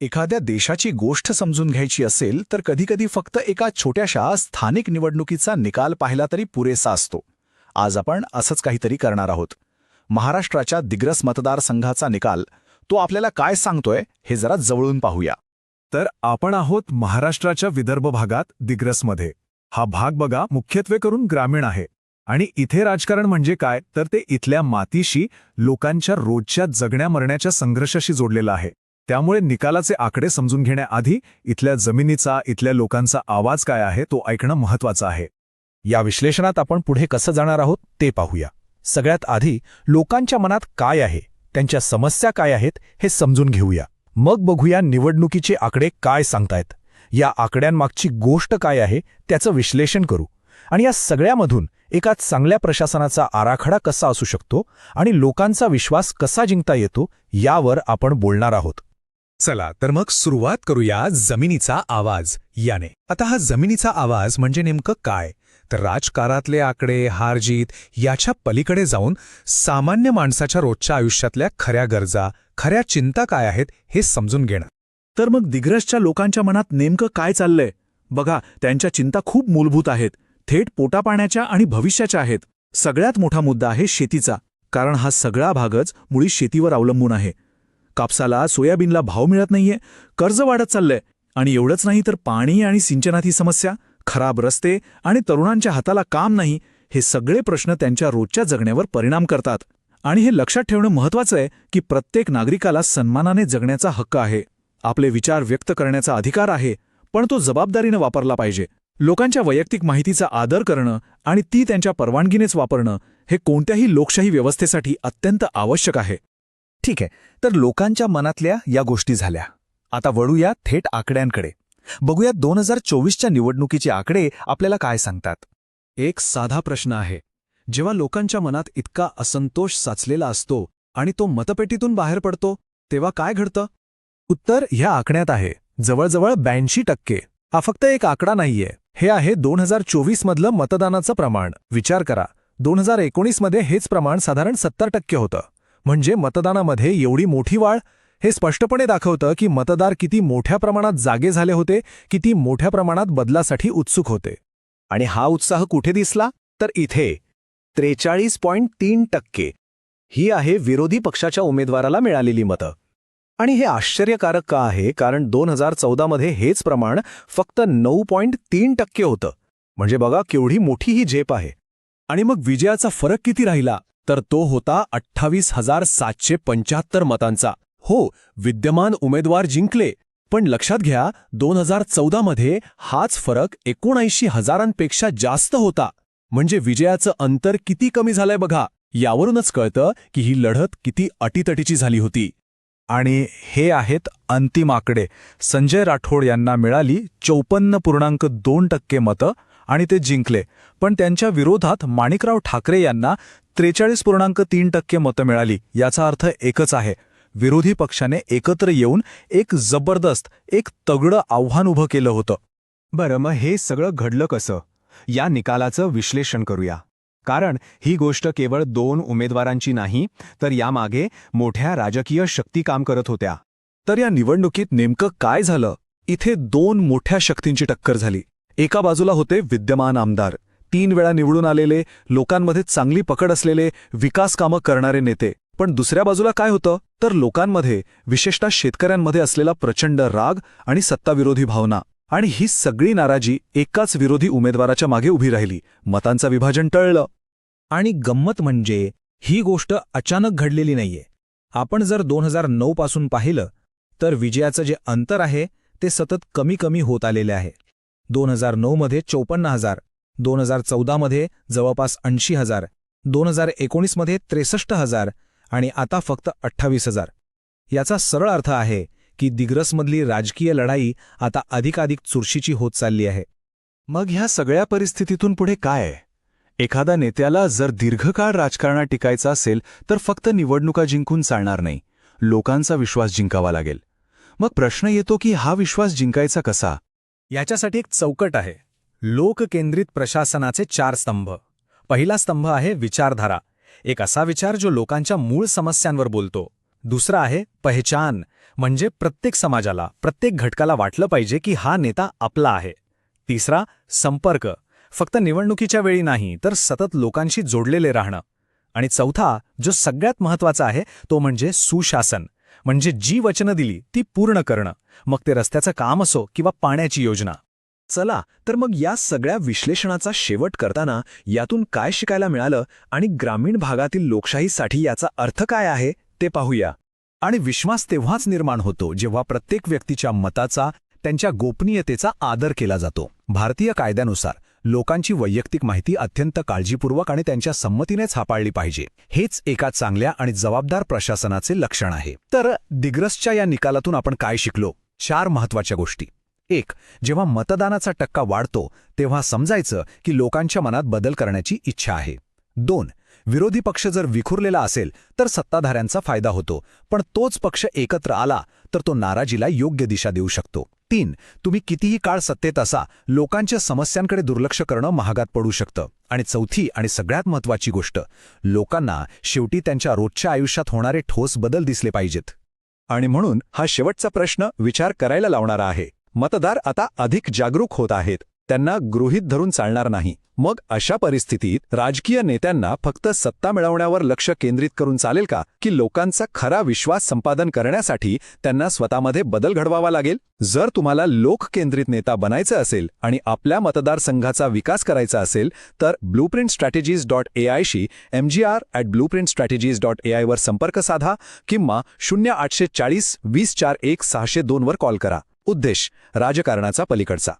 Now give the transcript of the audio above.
एखाद्या देशाची गोष्ट समजून घ्यायची असेल तर कधीकधी फक्त एका छोट्याशा स्थानिक निवडणुकीचा निकाल पाहिला तरी पुरेसा असतो. आज आपण असंच काहीतरी करणार आहोत. महाराष्ट्राच्या दिग्रस मतदारसंघाचा निकाल तो आपल्याला काय सांगतोय हे जरा जवळून पाहूया. तर आपण आहोत महाराष्ट्राच्या विदर्भ भागात दिग्रसमध्ये. हा भाग बघा मुख्यत्वे करून ग्रामीण आहे आणि इथे राजकारण म्हणजे काय तर ते इथल्या मातीशी, लोकांच्या रोजच्या जगण्या मरण्याच्या संघर्षाशी जोडलेलं आहे. त्यामुळे निकालाचे आकडे समजून घेण्याआधी इथल्या जमिनीचा, इथल्या लोकांचा आवाज काय आहे तो ऐकणं महत्त्वाचं आहे. या विश्लेषणात आपण पुढे कसं जाणार आहोत ते पाहूया. सगळ्यात आधी लोकांच्या मनात काय आहे, त्यांच्या समस्या काय आहेत हे समजून घेऊया. मग बघूया निवडणुकीचे आकडे काय सांगतायत, या आकड्यांमागची गोष्ट काय आहे त्याचं विश्लेषण करू आणि या सगळ्यामधून एका चांगल्या प्रशासनाचा आराखडा कसा असू शकतो आणि लोकांचा विश्वास कसा जिंकता येतो यावर आपण बोलणार आहोत. चला तर मग सुरुवात करूया जमिनीचा आवाज याने. आता हा जमिनीचा आवाज म्हणजे नेमकं काय तर राजकारणातले आकडे, हारजीत याच्या पलीकडे जाऊन सामान्य माणसाच्या रोजच्या आयुष्यातल्या खऱ्या गरजा, खऱ्या चिंता काय आहेत हे समजून घेणं. तर मग दिग्रसच्या लोकांच्या मनात नेमकं काय चाललंय? बघा, त्यांच्या चिंता खूप मूलभूत आहेत, थेट पोटापाण्याच्या आणि भविष्याच्या आहेत. सगळ्यात मोठा मुद्दा आहे शेतीचा, कारण हा सगळा भागच मुळी शेतीवर अवलंबून आहे. कापसाला, सोयाबीनला भाव मिळत नाहीये, कर्ज वाढत चाललंय आणि एवढंच नाही तर पाणी आणि सिंचनाची समस्या, खराब रस्ते आणि तरुणांच्या हाताला काम नाही, हे सगळे प्रश्न त्यांच्या रोजच्या जगण्यावर परिणाम करतात. आणि हे लक्षात ठेवणं महत्त्वाचं आहे की प्रत्येक नागरिकाला सन्मानाने जगण्याचा हक्क आहे, आपले विचार व्यक्त करण्याचा अधिकार आहे, पण तो जबाबदारीनं वापरला पाहिजे. लोकांच्या वैयक्तिक माहितीचा आदर करणं आणि ती त्यांच्या परवानगीनेच वापरणं हे कोणत्याही लोकशाही व्यवस्थेसाठी अत्यंत आवश्यक आहे. ठीक आहे, तर लोकांच्या मनातल्या या गोष्टी झाल्या. आता वळूया थेट आकड्यांकडे. बघूया 2024च्या निवडणुकीचे आकडे आपल्याला काय सांगतात. एक साधा प्रश्न आहे, जेव्हा लोकांच्या मनात इतका असंतोष साचलेला असतो आणि तो मतपेटीतून बाहेर पडतो तेव्हा काय घडतं? उत्तर ह्या आकड्यात आहे, जवळजवळ 82%. हा फक्त एक आकडा नाहीये, हे आहे 2024 मधलं मतदानाचं प्रमाण. विचार करा, 2019 मध्ये हेच प्रमाण साधारण 70% होतं. म्हणजे मतदानामध्ये एवढी मोठी वाढ हे स्पष्टपणे दाखवतं की मतदार किती मोठ्या प्रमाणात जागे झाले होते, किती मोठ्या प्रमाणात बदलासाठी उत्सुक होते. आणि हा उत्साह कुठे दिसला तर इथे 43.3%. ही आहे विरोधी पक्षाच्या उमेदवाराला मिळालेली मतं. आणि हे आश्चर्यकारक का आहे, कारण 2014 मध्ये हेच प्रमाण फक्त 9.3% होतं. म्हणजे बघा केवढी मोठी ही झेप आहे. आणि मग विजयाचा फरक किती राहिला तर तो होता 28,775 मतांचा. हो, विद्यमान उमेदवार जिंकले, पण लक्षात घ्या 2014 मध्ये हाच फरक 79,000पेक्षा जास्त होता. म्हणजे विजयाचं अंतर किती कमी झालंय बघा. यावरूनच कळतं की ही लढत किती अटीतटीची झाली होती. आणि हे आहेत अंतिम आकडे. संजय राठोड यांना मिळाली 54.2% मतं आणि ते जिंकले. पण त्यांच्या विरोधात माणिकराव ठाकरे यांना 43.3% मतं मिळाली. याचा अर्थ एकच आहे, विरोधी पक्षाने एकत्र येऊन एक जबरदस्त, एक तगडं आव्हान उभं केलं होतं. बरं, मग हे सगळं घडलं कसं? या निकालाचं विश्लेषण करूया. कारण ही गोष्ट केवळ 2 उमेदवारांची नाही, तर यामागे मोठ्या राजकीय शक्ती काम करत होत्या. तर या निवडणुकीत नेमकं काय झालं? इथे 2 मोठ्या शक्तींची टक्कर झाली. एका बाजूला होते विद्यमान आमदार, 3 वेळा निवडून आलेले, लोकांमध्ये चांगली पकड असलेले, विकास कामं करणारे नेते. पण दुसऱ्या बाजूला काय होतं तर लोकांमध्ये, विशेषतः शेतकऱ्यांमध्ये असलेला प्रचंड राग आणि सत्ताविरोधी भावना. आणि ही सगळी नाराजी एकाच विरोधी उमेदवाराच्या मागे उभी राहिली. मतांचं विभाजन टळलं. आणि गंमत म्हणजे ही गोष्ट अचानक घडलेली नाहीये. आपण जर 2009 पासून पाहिलं तर विजयाचं जे अंतर आहे ते सतत कमी कमी होत आलेले आहे. 2009 मध्ये 54,000, 2014 मध्ये जवळपास 80,000, 2019 मध्ये 63,000 आणि आता फक्त 28,000. याचा सरळ अर्थ आहे की दिग्रसमधली राजकीय लढाई आता अधिकाधिक चुरशीची होत चालली आहे. मग ह्या सगळ्या परिस्थितीतून पुढे काय आहे? एखाद्या नेत्याला जर दीर्घकाळ राजकारणात टिकायचं असेल तर फक्त निवडणुका जिंकून चालणार नाही, लोकांचा विश्वास जिंकावा लागेल. मग प्रश्न येतो की हा विश्वास जिंकायचा कसा? याच्यासाठी एक चौकट आहे. लोककेंद्रित प्रशासनाचे 4 स्तंभ. पहिला स्तंभ आहे विचारधारा. एक असा विचार जो लोकांच्या मूळ समस्यांवर बोलतो. दुसरा आहे पहचान, म्हणजे प्रत्येक समाजाला, प्रत्येक घटकाला वाटलं पाहिजे की हा नेता आपला आहे. तिसरा संपर्क, फक्त निवडणुकीच्या वेळी नाही तर सतत लोकांशी जोडलेले राहणं. आणि चौथा, जो सगळ्यात महत्त्वाचा आहे, तो म्हणजे सुशासन, म्हणजे जी वचनं दिली ती पूर्ण करणं, मग ते रस्त्याचं काम असो किंवा पाण्याची योजना. चला तर मग या सगळ्या विश्लेषणाचा शेवट करताना यातून काय शिकायला मिळालं आणि ग्रामीण भागातील लोकशाहीसाठी याचा अर्थ काय आहे ते पाहूया. आणि विश्वास तेव्हाच निर्माण होतो जेव्हा प्रत्येक व्यक्तीच्या मताचा, त्यांच्या गोपनीयतेचा आदर केला जातो. भारतीय कायद्यानुसार लोकांची वैयक्तिक माहिती अत्यंत काळजीपूर्वक आणि त्यांच्या संमतीनेच हाताळली पाहिजे. हेच एका चांगल्या आणि जबाबदार प्रशासनाचे लक्षण आहे. तर दिग्रसच्या या निकालातून आपण काय शिकलो? 4 महत्त्वाच्या गोष्टी. 1. जेव्हा मतदानाचा टक्का वाढतो तेव्हा समजायचं की लोकांच्या मनात बदल करण्याची इच्छा आहे. 2. विरोधी पक्ष जर विखुरलेला असेल तर सत्ताधाऱ्यांचा फायदा होतो, पण तोच पक्ष एकत्र आला तर तो नाराजीला योग्य दिशा देऊ शकतो. 3. तुम्ही कितीही काळ सत्तेत असा, लोकांच्या समस्यांकडे दुर्लक्ष करणं महागात पडू शकतं. आणि चौथी आणि सगळ्यात महत्त्वाची गोष्ट, लोकांना शेवटी त्यांच्या रोजच्या आयुष्यात होणारे ठोस बदल दिसले पाहिजेत. आणि म्हणून हा शेवटचा प्रश्न विचार करायला लावणारा आहे. मतदार आता अधिक जागरूक होत आहेत, त्यांना गृहीत धरून चालणार नाही. मग अशा परिस्थितीत राजकीय नेत्यांना फक्त सत्ता मिळवण्यावर लक्ष केंद्रित करून चालेल का, की लोकांचा खरा विश्वास संपादन करण्यासाठी त्यांना स्वतःमध्ये बदल घडवावा लागेल? जर तुम्हाला लोककेंद्रित नेता बनायचं असेल आणि आपल्या मतदारसंघाचा विकास करायचा असेल तर blueprintstrategies.ai शी mgr@blueprintstrategies.ai वर संपर्क साधा किंवा 0840 20 41 602 वर कॉल करा. उद्देश राजकारणाचा पलीकडचा.